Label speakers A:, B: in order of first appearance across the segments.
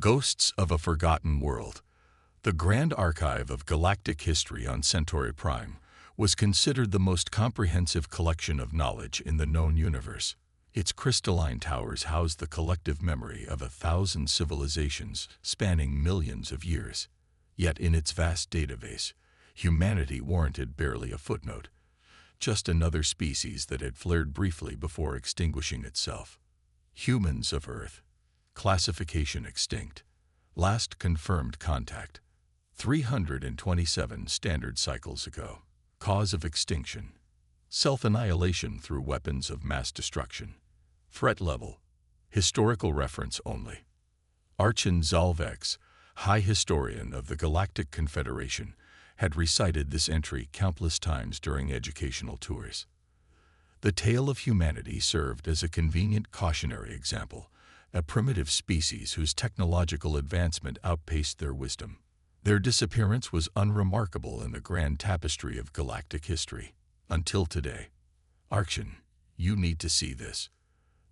A: Ghosts of a Forgotten World. The Grand Archive of Galactic History on Centauri Prime was considered the most comprehensive collection of knowledge in the known universe. Its crystalline towers house the collective memory of 1,000 civilizations spanning millions of years. Yet in its vast database, humanity warranted barely a footnote, just another species that had flared briefly before extinguishing itself. Humans of Earth. Classification extinct. Last confirmed contact 327 standard cycles ago. Cause of extinction: self-annihilation through weapons of mass destruction. Threat level: historical reference only. Archon Zalvex, High Historian of the Galactic Confederation, had recited this entry countless times during educational tours. The tale of humanity served as a convenient cautionary example, a primitive species whose technological advancement outpaced their wisdom. Their disappearance was unremarkable in the grand tapestry of galactic history, until today. Archon, you need to see this.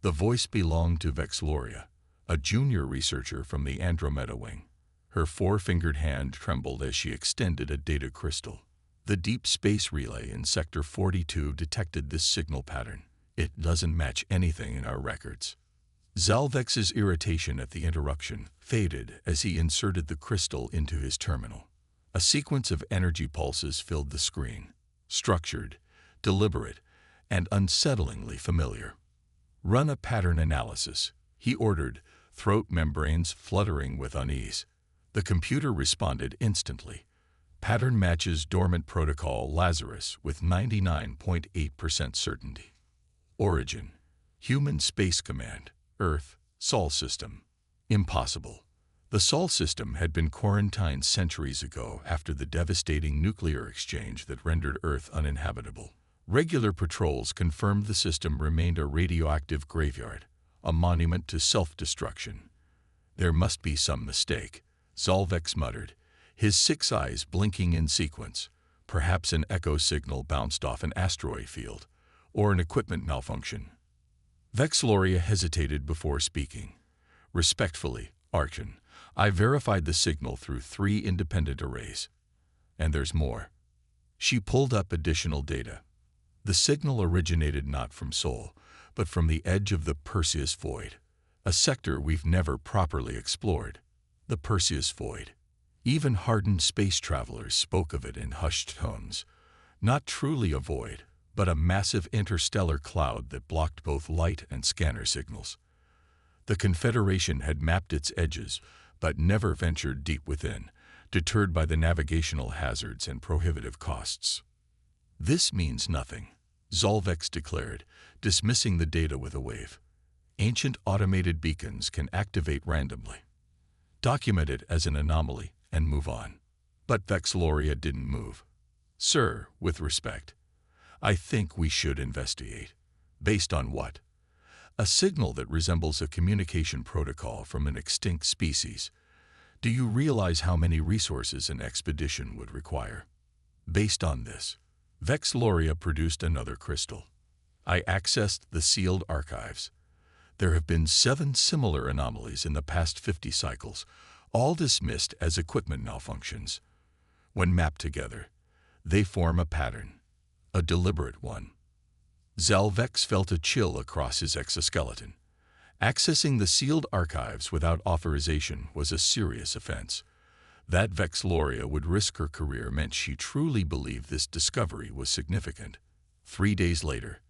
A: The voice belonged to Vexloria, a junior researcher from the Andromeda Wing. Her four-fingered hand trembled as she extended a data crystal. The deep space relay in Sector 42 detected this signal pattern. It doesn't match anything in our records. Zalvex's irritation at the interruption faded as he inserted the crystal into his terminal. A sequence of energy pulses filled the screen, structured, deliberate, and unsettlingly familiar. Run a pattern analysis, he ordered, throat membranes fluttering with unease. The computer responded instantly. Pattern matches dormant protocol Lazarus with 99.8% certainty. Origin: Human Space Command, Earth, Sol System. Impossible. The Sol System had been quarantined centuries ago after the devastating nuclear exchange that rendered Earth uninhabitable. Regular patrols confirmed the system remained a radioactive graveyard, a monument to self-destruction. There must be some mistake, Zalvex muttered, his 6 eyes blinking in sequence. Perhaps an echo signal bounced off an asteroid field, or an equipment malfunction. Vexloria hesitated before speaking. Respectfully, Archon, I verified the signal through 3 independent arrays. And there's more. She pulled up additional data. The signal originated not from Sol, but from the edge of the Perseus Void, a sector we've never properly explored. The Perseus Void. Even hardened space travelers spoke of it in hushed tones. Not truly a void, but a massive interstellar cloud that blocked both light and scanner signals. The Confederation had mapped its edges, but never ventured deep within, deterred by the navigational hazards and prohibitive costs. This means nothing, Zalvex declared, dismissing the data with a wave. Ancient automated beacons can activate randomly. Document it as an anomaly and move on. But Vexloria didn't move. Sir, with respect, I think we should investigate. Based on what? A signal that resembles a communication protocol from an extinct species. Do you realize how many resources an expedition would require? Based on this, Vexloria produced another crystal. I accessed the sealed archives. There have been 7 similar anomalies in the past 50 cycles, all dismissed as equipment malfunctions. When mapped together, they form a pattern, a deliberate one. Zalvex felt a chill across his exoskeleton. Accessing the sealed archives without authorization was a serious offense. That Vexloria would risk her career meant she truly believed this discovery was significant. 3 days later,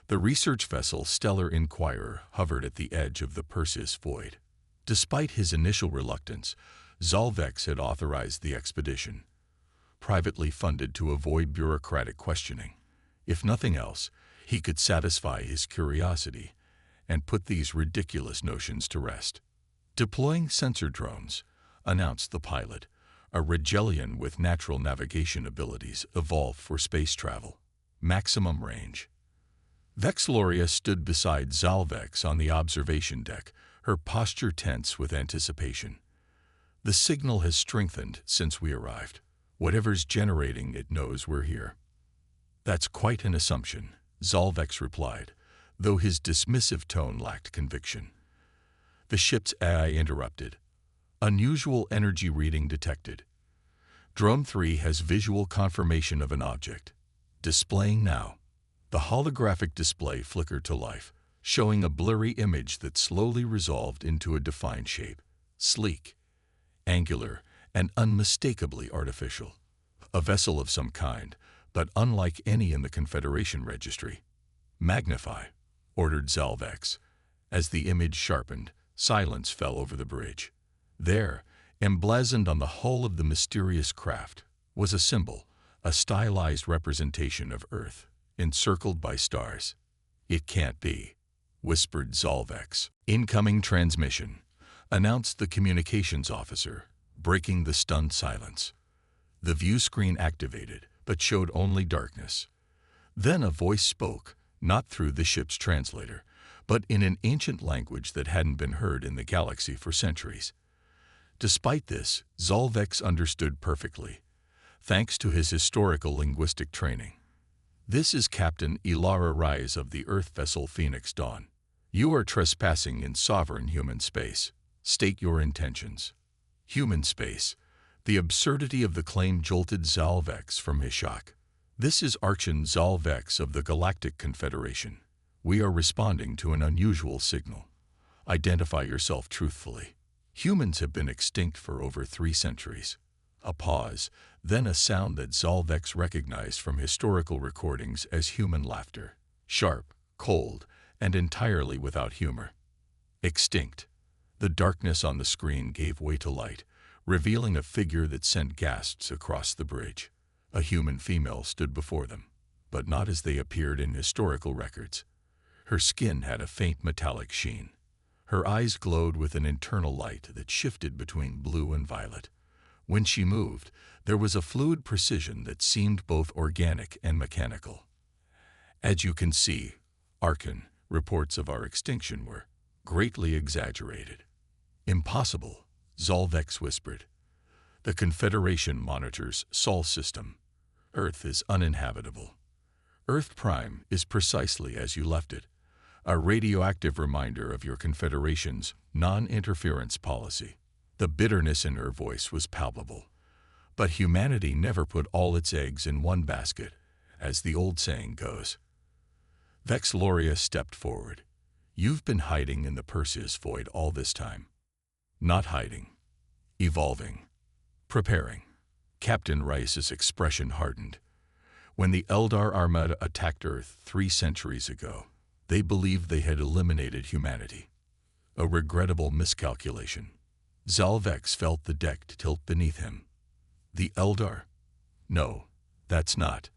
A: the research vessel Stellar Inquirer hovered at the edge of the Perseus Void. Despite his initial reluctance, Zalvex had authorized the expedition, privately funded to avoid bureaucratic questioning. If nothing else, he could satisfy his curiosity and put these ridiculous notions to rest. Deploying sensor drones, announced the pilot, a Regelian with natural navigation abilities evolved for space travel. Maximum range. Vexloria stood beside Zalvex on the observation deck, her posture tense with anticipation. The signal has strengthened since we arrived. Whatever's generating it knows we're here. That's quite an assumption, Zalvex replied, though his dismissive tone lacked conviction. The ship's AI interrupted. Unusual energy reading detected. Drone 3 has visual confirmation of an object. Displaying now. The holographic display flickered to life, showing a blurry image that slowly resolved into a defined shape. Sleek, angular, and unmistakably artificial. A vessel of some kind, but unlike any in the Confederation registry. Magnify, ordered Zalvex. As the image sharpened, silence fell over the bridge. There, emblazoned on the hull of the mysterious craft, was a symbol, a stylized representation of Earth, encircled by stars. "It can't be," whispered Zalvex. "Incoming transmission," announced the communications officer, breaking the stunned silence. The view screen activated, but showed only darkness. Then a voice spoke, not through the ship's translator, but in an ancient language that hadn't been heard in the galaxy for centuries. Despite this, Zalvex understood perfectly, thanks to his historical linguistic training. "This is Captain Ilara Rise of the Earth vessel Phoenix Dawn. You are trespassing in sovereign human space. State your intentions." Human space. The absurdity of the claim jolted Zalvex from his shock. "This is Archon Zalvex of the Galactic Confederation. We are responding to an unusual signal. Identify yourself truthfully. Humans have been extinct for over 3 centuries. A pause, then a sound that Zalvex recognized from historical recordings as human laughter. Sharp, cold, and entirely without humor. Extinct. The darkness on the screen gave way to light, revealing a figure that sent gasps across the bridge. A human female stood before them, but not as they appeared in historical records. Her skin had a faint metallic sheen. Her eyes glowed with an internal light that shifted between blue and violet. When she moved, there was a fluid precision that seemed both organic and mechanical. "As you can see, Archon, reports of our extinction were greatly exaggerated." "Impossible," Zalvex whispered. "The Confederation monitors Sol system. Earth is uninhabitable. Earth Prime is precisely as you left it, a radioactive reminder of your Confederation's non-interference policy." The bitterness in her voice was palpable. But humanity never put all its eggs in one basket, as the old saying goes. Vexloria stepped forward. "You've been hiding in the Perseus void all this time." "Not hiding. Evolving. Preparing." Captain Rice's expression hardened. "When the Eldar Armada attacked Earth 3 centuries ago, they believed they had eliminated humanity. A regrettable miscalculation." Zalvex felt the deck tilt beneath him. "The Eldar? No, that's not.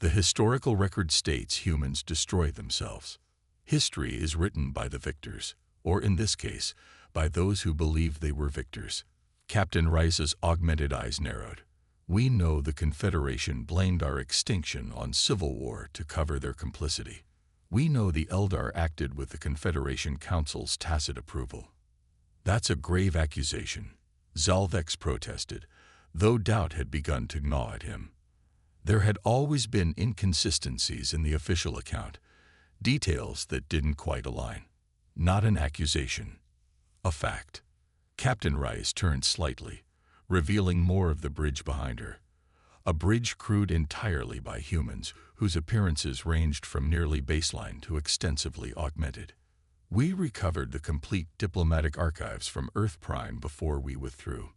A: The historical record states humans destroy themselves. History is written by the victors, or in this case, by those who believed they were victors." Captain Rice's augmented eyes narrowed. "We know the Confederation blamed our extinction on civil war to cover their complicity. We know the Eldar acted with the Confederation Council's tacit approval." "That's a grave accusation," Zalvex protested, though doubt had begun to gnaw at him. There had always been inconsistencies in the official account, details that didn't quite align. Not an accusation. A fact. Captain Rice turned slightly, revealing more of the bridge behind her. A bridge crewed entirely by humans whose appearances ranged from nearly baseline to extensively augmented. "We recovered the complete diplomatic archives from Earth Prime before we withdrew,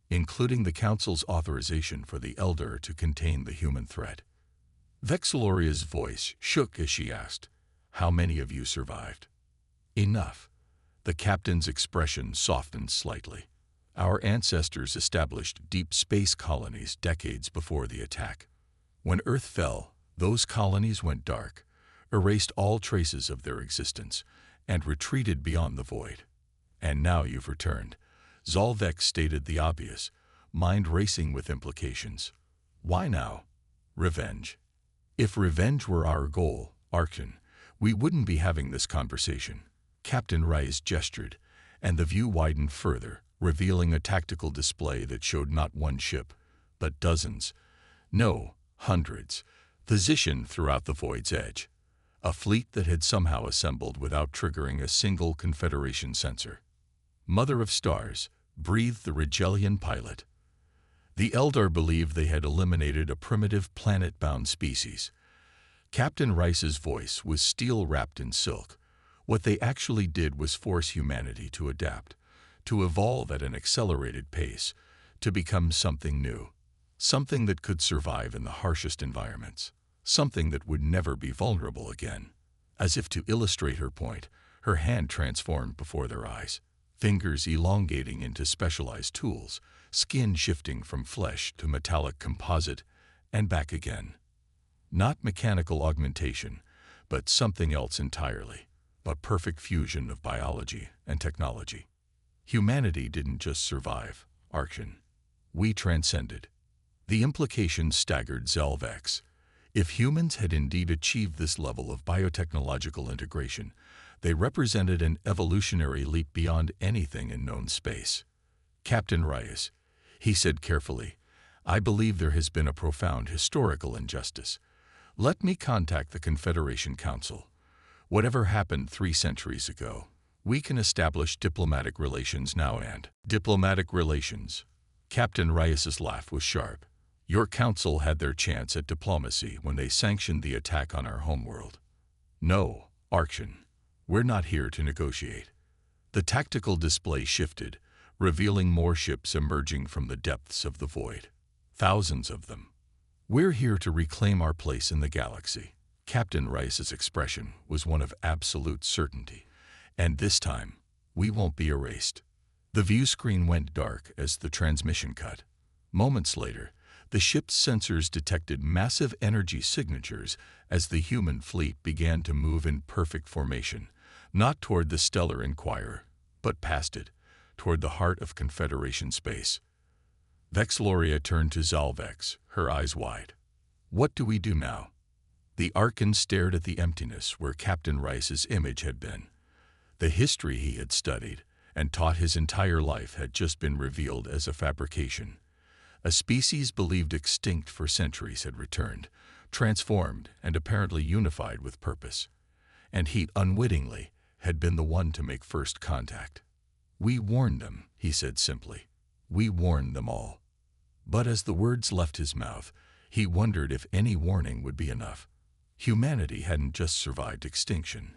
A: including the Council's authorization for the Eldar to contain the human threat." Vexloria's voice shook as she asked, "How many of you survived?" "Enough." The captain's expression softened slightly. "Our ancestors established deep space colonies decades before the attack. When Earth fell, those colonies went dark, erased all traces of their existence, and retreated beyond the void. And now you've returned." Zalvex stated the obvious, mind racing with implications. "Why now?" "Revenge." "If revenge were our goal, Archon, we wouldn't be having this conversation." Captain Rice gestured, and the view widened further, revealing a tactical display that showed not one ship, but dozens, no, hundreds, positioned throughout the void's edge. A fleet that had somehow assembled without triggering a single Confederation sensor. "Mother of Stars," breathed the Rigelian pilot. The Eldar believed they had eliminated a primitive planet-bound species. Captain Rice's voice was steel-wrapped in silk. What they actually did was force humanity to adapt, to evolve at an accelerated pace, to become something new, something that could survive in the harshest environments, something that would never be vulnerable again. As if to illustrate her point, her hand transformed before their eyes, fingers elongating into specialized tools, skin shifting from flesh to metallic composite, and back again. Not mechanical augmentation, but something else entirely, a perfect fusion of biology and technology. Humanity didn't just survive, Archon. We transcended. The implications staggered Zalvex. If humans had indeed achieved this level of biotechnological integration, they represented an evolutionary leap beyond anything in known space. Captain Reyes, he said carefully, I believe there has been a profound historical injustice. Let me contact the Confederation Council. Whatever happened 3 centuries ago, we can establish diplomatic relations now and diplomatic relations. Captain Reyes's laugh was sharp. Your council had their chance at diplomacy when they sanctioned the attack on our homeworld. No, Archon, we're not here to negotiate. The tactical display shifted, revealing more ships emerging from the depths of the void. Thousands of them. We're here to reclaim our place in the galaxy. Captain Rice's expression was one of absolute certainty. And this time, we won't be erased. The view screen went dark as the transmission cut. Moments later, the ship's sensors detected massive energy signatures as the human fleet began to move in perfect formation, not toward the Stellar Inquirer, but past it, toward the heart of Confederation space. Vexloria turned to Zalvex, her eyes wide. What do we do now? The Archon stared at the emptiness where Captain Rice's image had been. The history he had studied and taught his entire life had just been revealed as a fabrication. A species believed extinct for centuries had returned, transformed and apparently unified with purpose. And he, unwittingly, had been the one to make first contact. We warned them, he said simply. We warned them all. But as the words left his mouth, he wondered if any warning would be enough. Humanity hadn't just survived extinction.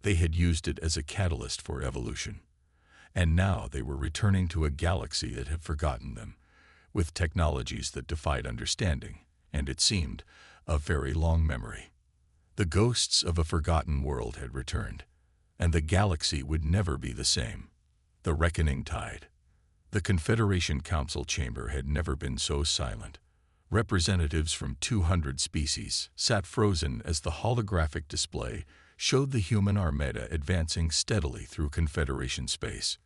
A: They had used it as a catalyst for evolution. And now they were returning to a galaxy that had forgotten them, with technologies that defied understanding, and it seemed, a very long memory. The ghosts of a forgotten world had returned, and the galaxy would never be the same. The reckoning tide. The Confederation Council chamber had never been so silent. Representatives from 200 species sat frozen as the holographic display showed the human armada advancing steadily through Confederation space.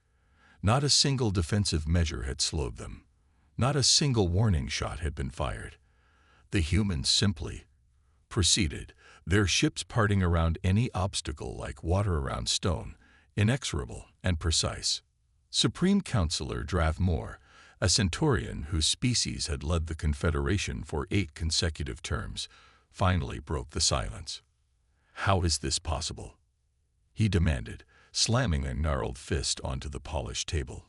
A: Not a single defensive measure had slowed them. Not a single warning shot had been fired. The humans simply proceeded, their ships parting around any obstacle like water around stone, inexorable and precise. Supreme Counselor Dravmore, a Centaurian whose species had led the Confederation for 8 consecutive terms, finally broke the silence. How is this possible? He demanded, slamming a gnarled fist onto the polished table.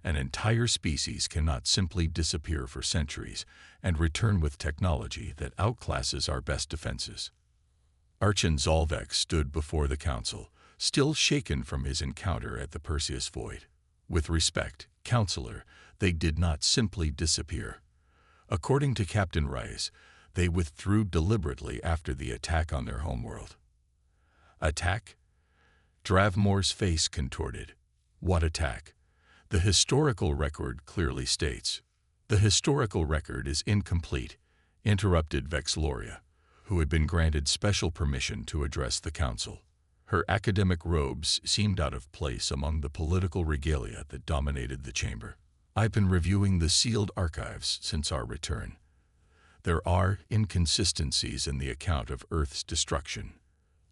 A: An entire species cannot simply disappear for centuries and return with technology that outclasses our best defenses. Archon Zalvex stood before the council, still shaken from his encounter at the Perseus Void. With respect, Counselor, they did not simply disappear. According to Captain Rice, they withdrew deliberately after the attack on their homeworld. Attack? Dravmore's face contorted. What attack? The historical record clearly states. The historical record is incomplete, interrupted Vexloria, who had been granted special permission to address the council. Her academic robes seemed out of place among the political regalia that dominated the chamber. I've been reviewing the sealed archives since our return. There are inconsistencies in the account of Earth's destruction.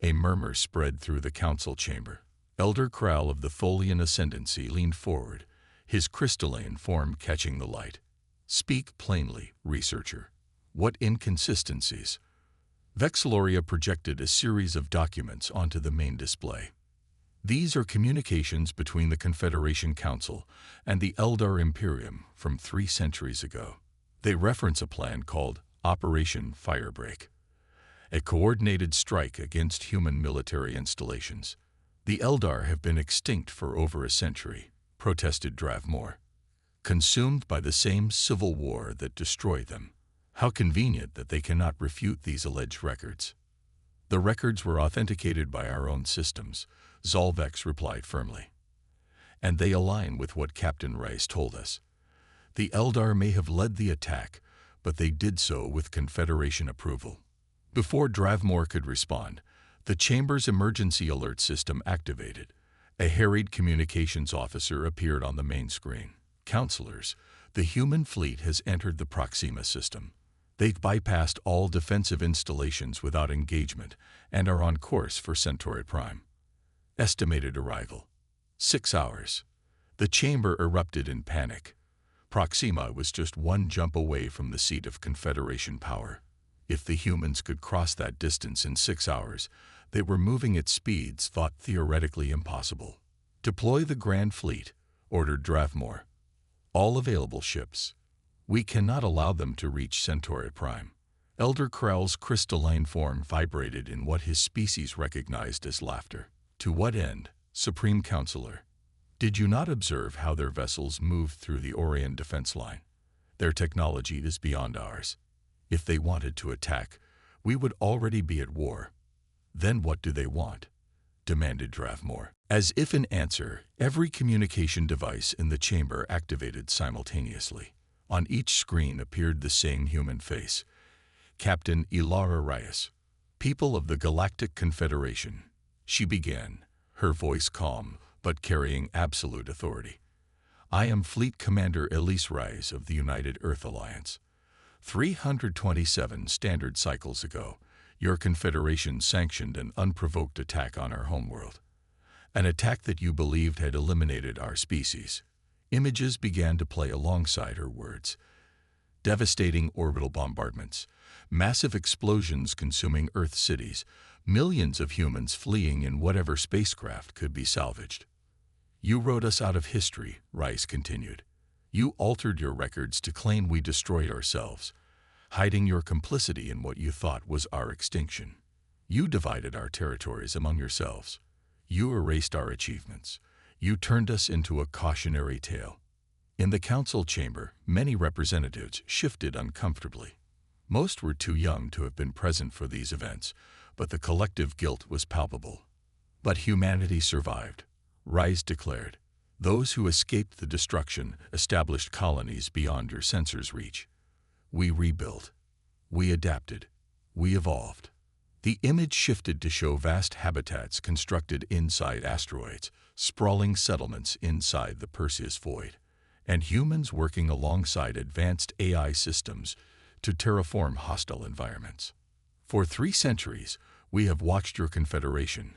A: A murmur spread through the council chamber. Elder Kral of the Tholian Ascendancy leaned forward, his crystalline form catching the light. Speak plainly, researcher. What inconsistencies? Vexloria projected a series of documents onto the main display. These are communications between the Confederation Council and the Eldar Imperium from 3 centuries ago. They reference a plan called Operation Firebreak, a coordinated strike against human military installations. The Eldar have been extinct for over a century, protested Dravmor, consumed by the same civil war that destroyed them. How convenient that they cannot refute these alleged records. The records were authenticated by our own systems, Zolvex replied firmly. And they align with what Captain Rice told us. The Eldar may have led the attack, but they did so with Confederation approval. Before Dravmor could respond, the Chamber's emergency alert system activated. A harried communications officer appeared on the main screen. Counselors, the human fleet has entered the Proxima system. They've bypassed all defensive installations without engagement and are on course for Centauri Prime. Estimated arrival: 6 hours. The chamber erupted in panic. Proxima was just 1 jump away from the seat of Confederation power. If the humans could cross that distance in 6 hours, they were moving at speeds thought theoretically impossible. Deploy the Grand Fleet, ordered Dravmor. All available ships. We cannot allow them to reach Centauri Prime. Elder Krell's crystalline form vibrated in what his species recognized as laughter. To what end, Supreme Counselor? Did you not observe how their vessels moved through the Orion defense line? Their technology is beyond ours. If they wanted to attack, we would already be at war. Then what do they want? Demanded Dravmor. As if in answer, every communication device in the chamber activated simultaneously. On each screen appeared the same human face. Captain Ilara Reyes, people of the Galactic Confederation. She began, her voice calm, but carrying absolute authority. I am Fleet Commander Elise Reyes of the United Earth Alliance. 327 standard cycles ago, your Confederation sanctioned an unprovoked attack on our homeworld. An attack that you believed had eliminated our species. Images began to play alongside her words. Devastating orbital bombardments, massive explosions consuming Earth cities, millions of humans fleeing in whatever spacecraft could be salvaged. You wrote us out of history, Rice continued. You altered your records to claim we destroyed ourselves, hiding your complicity in what you thought was our extinction. You divided our territories among yourselves. You erased our achievements. You turned us into a cautionary tale. In the council chamber, many representatives shifted uncomfortably. Most were too young to have been present for these events, but the collective guilt was palpable. But humanity survived, Rice declared. Those who escaped the destruction established colonies beyond your sensor's reach. We rebuilt. We adapted. We evolved. The image shifted to show vast habitats constructed inside asteroids, sprawling settlements inside the Perseus void, and humans working alongside advanced AI systems to terraform hostile environments. For 3 centuries, we have watched your Confederation.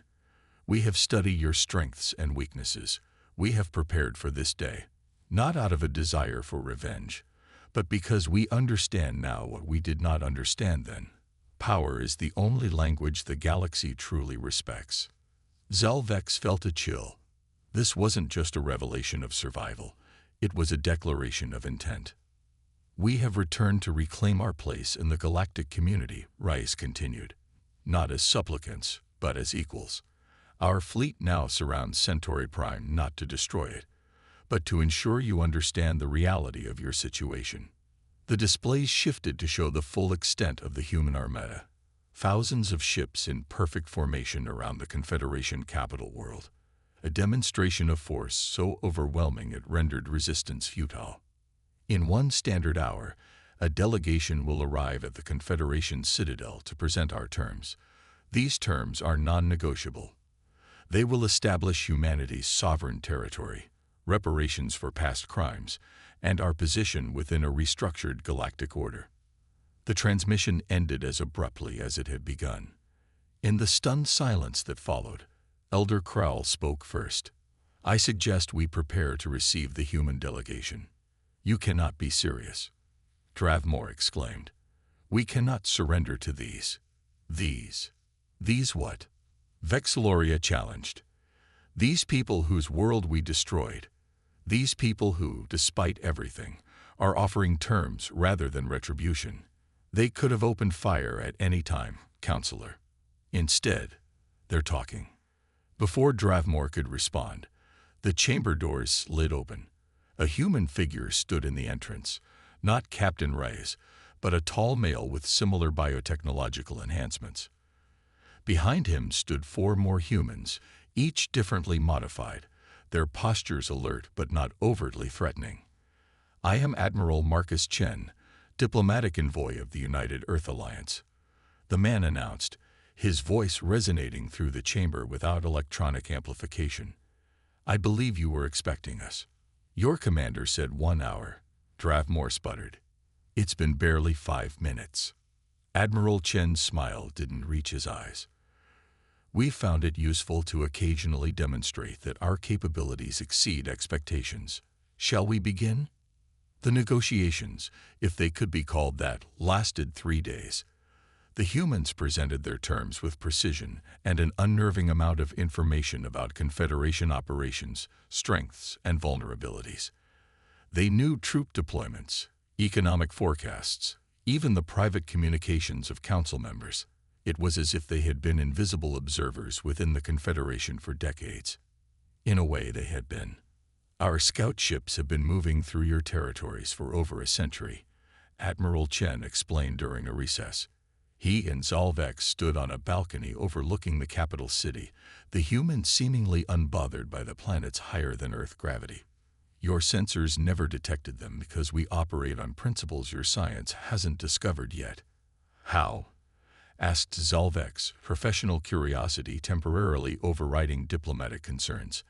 A: We have studied your strengths and weaknesses. We have prepared for this day, not out of a desire for revenge, but because we understand now what we did not understand then. Power is the only language the galaxy truly respects. Zolvex felt a chill. This wasn't just a revelation of survival. It was a declaration of intent. We have returned to reclaim our place in the galactic community, Rice continued. Not as supplicants, but as equals. Our fleet now surrounds Centauri Prime not to destroy it, but to ensure you understand the reality of your situation. The displays shifted to show the full extent of the human armada. Thousands of ships in perfect formation around the Confederation capital world. A demonstration of force so overwhelming it rendered resistance futile. In 1 standard hour, a delegation will arrive at the Confederation citadel to present our terms. These terms are non-negotiable. They will establish humanity's sovereign territory, reparations for past crimes, and our position within a restructured galactic order. The transmission ended as abruptly as it had begun. In the stunned silence that followed, Elder Krell spoke first. I suggest we prepare to receive the human delegation. You cannot be serious, Dravmor exclaimed. We cannot surrender to these. These what? Vexilloria challenged. These people whose world we destroyed, these people who, despite everything, are offering terms rather than retribution. They could have opened fire at any time, Counselor. Instead, they're talking. Before Dravmore could respond, the chamber doors slid open. A human figure stood in the entrance, not Captain Reyes, but a tall male with similar biotechnological enhancements. Behind him stood 4 more humans, each differently modified, their postures alert but not overtly threatening. I am Admiral Marcus Chen, diplomatic envoy of the United Earth Alliance, the man announced, his voice resonating through the chamber without electronic amplification. I believe you were expecting us. Your commander said 1 hour. Dravmore sputtered. It's been barely 5 minutes. Admiral Chen's smile didn't reach his eyes. We found it useful to occasionally demonstrate that our capabilities exceed expectations. Shall we begin? The negotiations, if they could be called that, lasted 3 days. The humans presented their terms with precision and an unnerving amount of information about Confederation operations, strengths, and vulnerabilities. They knew troop deployments, economic forecasts, even the private communications of council members. It was as if they had been invisible observers within the Confederation for decades. In a way, they had been. Our scout ships have been moving through your territories for over a century, Admiral Chen explained during a recess. He and Zalvex stood on a balcony overlooking the capital city, the humans seemingly unbothered by the planet's higher-than-Earth gravity. Your sensors never detected them because we operate on principles your science hasn't discovered yet. How? Asked Zalvex, professional curiosity temporarily overriding diplomatic concerns.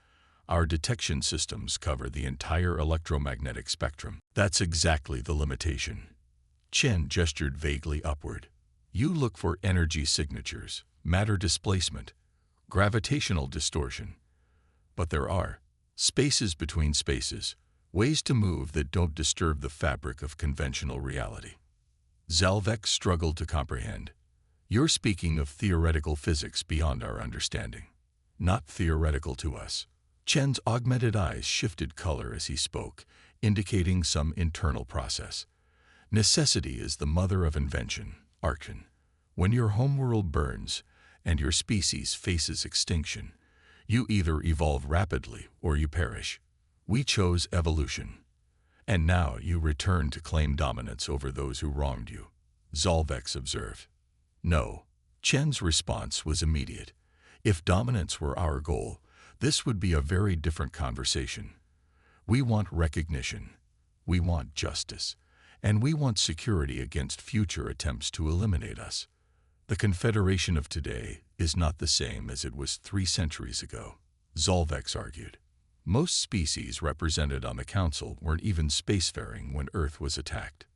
A: Our detection systems cover the entire electromagnetic spectrum. That's exactly the limitation. Chen gestured vaguely upward. You look for energy signatures, matter displacement, gravitational distortion. But there are spaces between spaces, ways to move that don't disturb the fabric of conventional reality. Zalvex struggled to comprehend. You're speaking of theoretical physics beyond our understanding. Not theoretical to us. Chen's augmented eyes shifted color as he spoke, indicating some internal process. Necessity is the mother of invention, Archon. When your homeworld burns and your species faces extinction, you either evolve rapidly or you perish. We chose evolution. And now you return to claim dominance over those who wronged you, Zalvex observed. No. Chen's response was immediate. If dominance were our goal, this would be a very different conversation. We want recognition. We want justice. And we want security against future attempts to eliminate us. The Confederation of today is not the same as it was 3 centuries ago, Zalvex argued. Most species represented on the Council weren't even spacefaring when Earth was attacked.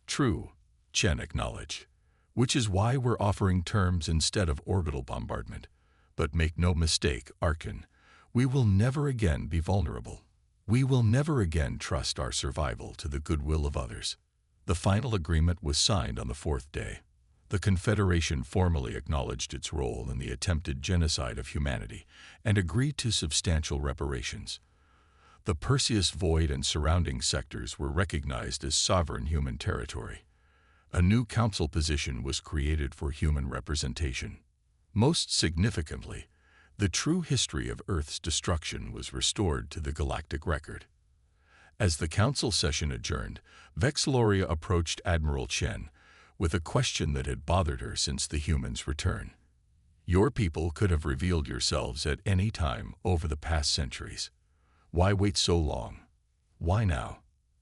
A: True, Chen acknowledged, which is why we're offering terms instead of orbital bombardment. But make no mistake, Archon, we will never again be vulnerable. We will never again trust our survival to the goodwill of others. The final agreement was signed on the 4th day. The Confederation formally acknowledged its role in the attempted genocide of humanity and agreed to substantial reparations. The Perseus Void and surrounding sectors were recognized as sovereign human territory. A new council position was created for human representation. Most significantly, the true history of Earth's destruction was restored to the galactic record. As the council session adjourned, Vexloria approached Admiral Chen with a question that had bothered her since the humans' return. Your people could have revealed yourselves at any time over the past centuries. Why wait so long? Why now?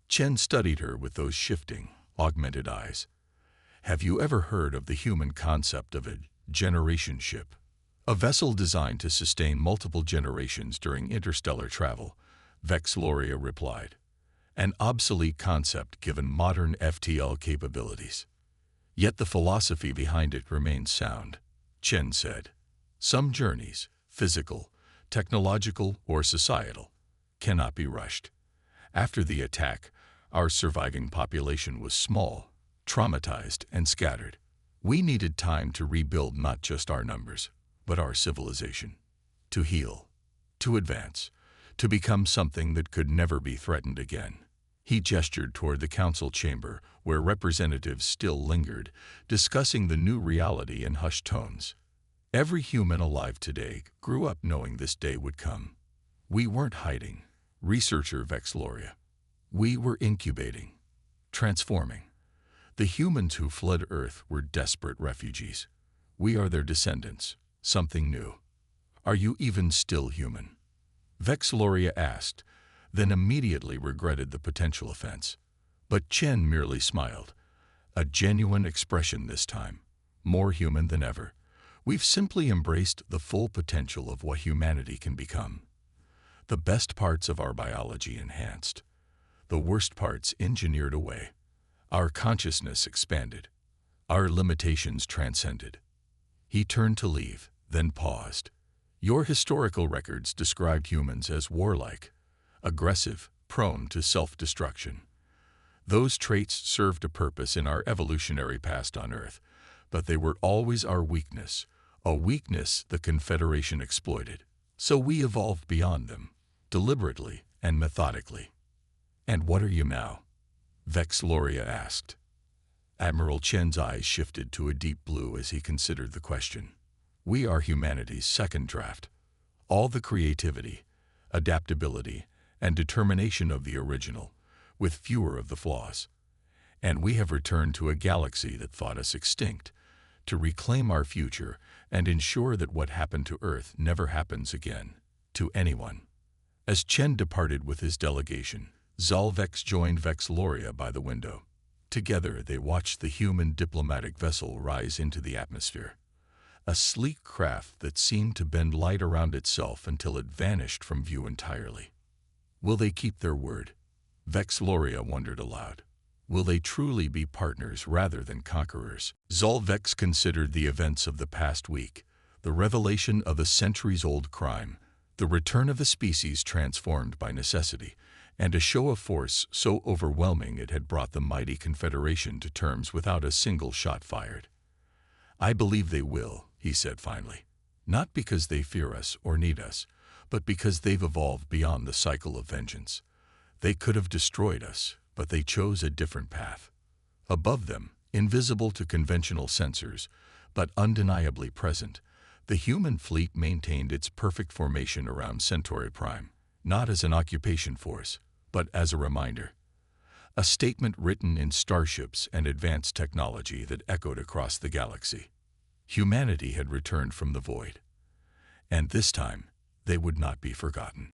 A: Chen studied her with those shifting, augmented eyes. Have you ever heard of the human concept of a generation ship? A vessel designed to sustain multiple generations during interstellar travel, Vexloria replied. An obsolete concept given modern FTL capabilities. Yet the philosophy behind it remains sound, Chen said. Some journeys, physical, technological, or societal, cannot be rushed. After the attack, our surviving population was small, traumatized, and scattered. We needed time to rebuild not just our numbers, but our civilization. To heal. to advance, to become something that could never be threatened again. He gestured toward the council chamber, where representatives still lingered, discussing the new reality in hushed tones. Every human alive today grew up knowing this day would come. We weren't hiding, researcher Vexloria. We were incubating, transforming. The humans who fled Earth were desperate refugees. We are their descendants, something new. Are you even still human? Vexloria asked, then immediately regretted the potential offense. But Chen merely smiled. A genuine expression this time, more human than ever. We've simply embraced the full potential of what humanity can become. The best parts of our biology enhanced. The worst parts engineered away. Our consciousness expanded. Our limitations transcended. He turned to leave, then paused. Your historical records described humans as warlike, aggressive, prone to self-destruction. Those traits served a purpose in our evolutionary past on Earth, but they were always our weakness, a weakness the Confederation exploited. So we evolved beyond them, deliberately and methodically. And what are you now? Vexloria asked. Admiral Chen's eyes shifted to a deep blue as he considered the question. We are humanity's second draft. All the creativity, adaptability, and determination of the original, with fewer of the flaws. And we have returned to a galaxy that thought us extinct, to reclaim our future and ensure that what happened to Earth never happens again, to anyone. As Chen departed with his delegation, Zalvex joined Vexloria by the window. Together they watched the human diplomatic vessel rise into the atmosphere. A sleek craft that seemed to bend light around itself until it vanished from view entirely. Will they keep their word? Vexloria wondered aloud. Will they truly be partners rather than conquerors? Zalvex considered the events of the past week, the revelation of a centuries-old crime, the return of a species transformed by necessity, and a show of force so overwhelming it had brought the mighty Confederation to terms without a single shot fired. I believe they will, he said finally. Not because they fear us or need us, but because they've evolved beyond the cycle of vengeance. They could have destroyed us, but they chose a different path. Above them, invisible to conventional sensors, but undeniably present, the human fleet maintained its perfect formation around Centauri Prime, not as an occupation force, but as a reminder. A statement written in starships and advanced technology that echoed across the galaxy. Humanity had returned from the void. And this time, they would not be forgotten.